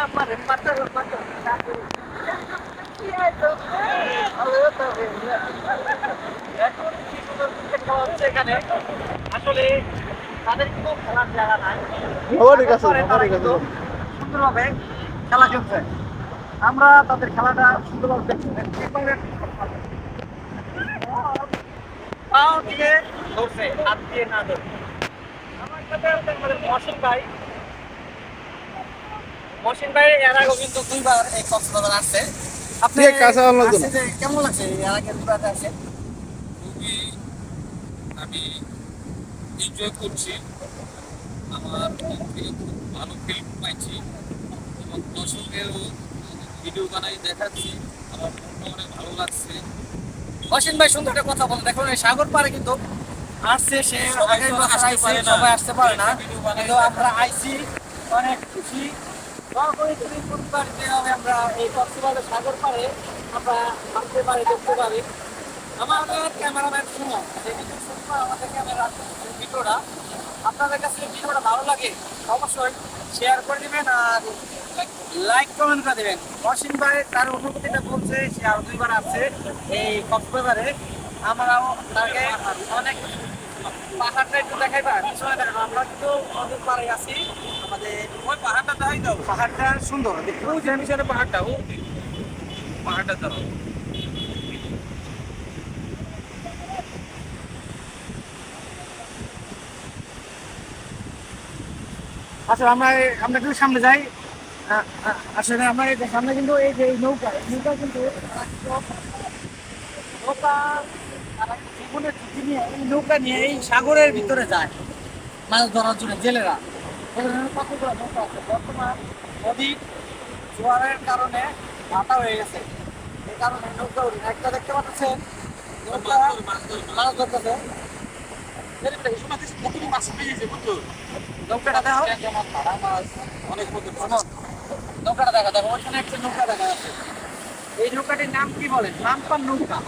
আমার মাথা মাথা কি আইতো আলো তো এখন কি সুন্দর ক্রিকেট খেলা হচ্ছে এখানে আসলে তাদের কোনো খেলার জায়গা নাই খাবারের কাছে তারপরে তারা খাবারের কাছে কিন্তু সুন্দরভাবে খেলা খেলছে আমরা তাদের খেলাটা সুন্দরভাবে দেখছি পাও দিয়ে ধরছে হাত দিয়ে না ধরে আমার সাথে আছে আমাদের মহসিন ভাই এর আগেও কিন্তু দুইবার এই কক্সবাজার আসছে আপনি ঠিক কাঁচা আম লাগতো না। আসছে যে কেমন লাগছে এর আগে দুইবার আসছে খুবই আমি এনজয় করছি। আমার দিক থেকে খুব ভালো ফিল পাইছি এবং দর্শকেরও ভিডিও বানাই দেখাচ্ছি। আমার মনটা অনেক ভালো লাগছে। মহসিন ভাই সুন্দর একটা কথা বলেন দেখুন এই সাগর পাড়ে কিন্তু আসছে সে সবাই আগের তো বছর আসতে আইছে পারে না। সবাই আসতে পারে না ভিডিও বানাই কিন্তু আমরা আইছি অনেক খুশি দোয়া করি তুমি প্রতিবার যেভাবে আমরা এই কক্সবাজার সাগর পাড়ে আমরা আসতে পারি দেখতে পারি আমাদের ক্যামেরাম্যান সুমন যে কিন্তু সুমন আমাদের ক্যামেরা ভিডিওটা আপনাদের কাছে ভিডিওটা ভালো লাগে অবশ্যই শেয়ার করে দিবেন আর লাইক কমেন্ট করে দেবেন মহসিন ভাই তার অনুভূতিটা বলছে সে আরো দুইবার আসছে এই কক্সবাজারে আমরাও তাকে অনেক পাহাড়টা একটু দেখাইবা পিছনে দেখো আমরা কিন্তু নদীর পাড়ে আছি আমাদের ওই পাহাড়টা দেখাই দাও। পাহাড়টা সুন্দর দেখতে ওই যে পিছনে পাহাড়টা ও পাহাড়টা দাও। আচ্ছা আমরা একটু সামনে যাই আসলে আমরা এই যে সামনে কিন্তু এই যে এই নৌকা কিন্তু নৌকা তারা জীবনের ঝুঁকি নিয়ে এই নৌকা নিয়ে এই সাগরের ভিতরে যায় মাছ ধরার জন্য জেলেরা এখানে কতগুলো নৌকা আছে বর্তমান নদী জোয়ারের কারণে ভাটা হয়ে গেছে এই কারণে নৌকা উঠে না। একটা দেখতে পাচ্ছেন নৌকা মাছ ধরতেছে নৌকাটা দেখো অনেক মধ্যে নৌকাটা দেখা দেখো ওইখানে একটা নৌকা দেখা যাচ্ছে এই নৌকাটির নাম কি বলেন রামপাল নৌকা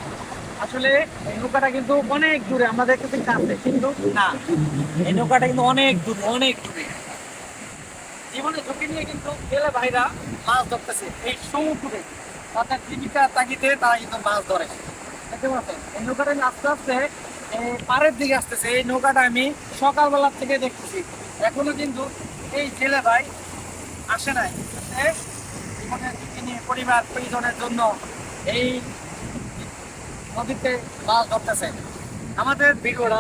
আসলে এই নৌকাটা কিন্তু অনেক দূরে আমাদের কাছে কাছে কিন্তু না এই নৌকাটা কিন্তু অনেক দূরে জীবনে ঝুঁকি নিয়ে কিন্তু গেলে ভাইরা মাছ ধরতেছে এই সমুদ্রে তাদের জীবিকা তাগিদে তারা কিন্তু মাছ ধরে দেখতে পাচ্ছেন এই নৌকাটা আস্তে আস্তে পাড়ের দিকে আসতেছে এই নৌকাটা আমি সকালবেলা থেকে দেখতেছি এখনো কিন্তু এই জেলে ভাই আসে নাই জীবনের ঝুঁকি নিয়ে পরিবার পরিজনের জন্য এই নদীতে মাছ ধরতেছে আমাদের ভিডিওটা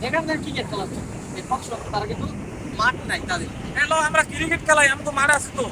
এখান থেকে কি খেলা হচ্ছে এই পক্ষ তারা কিন্তু মাঠ নাই তাদের হ্যালো আমরা ক্রিকেট খেলাই আমি তো মাঠে আছি তো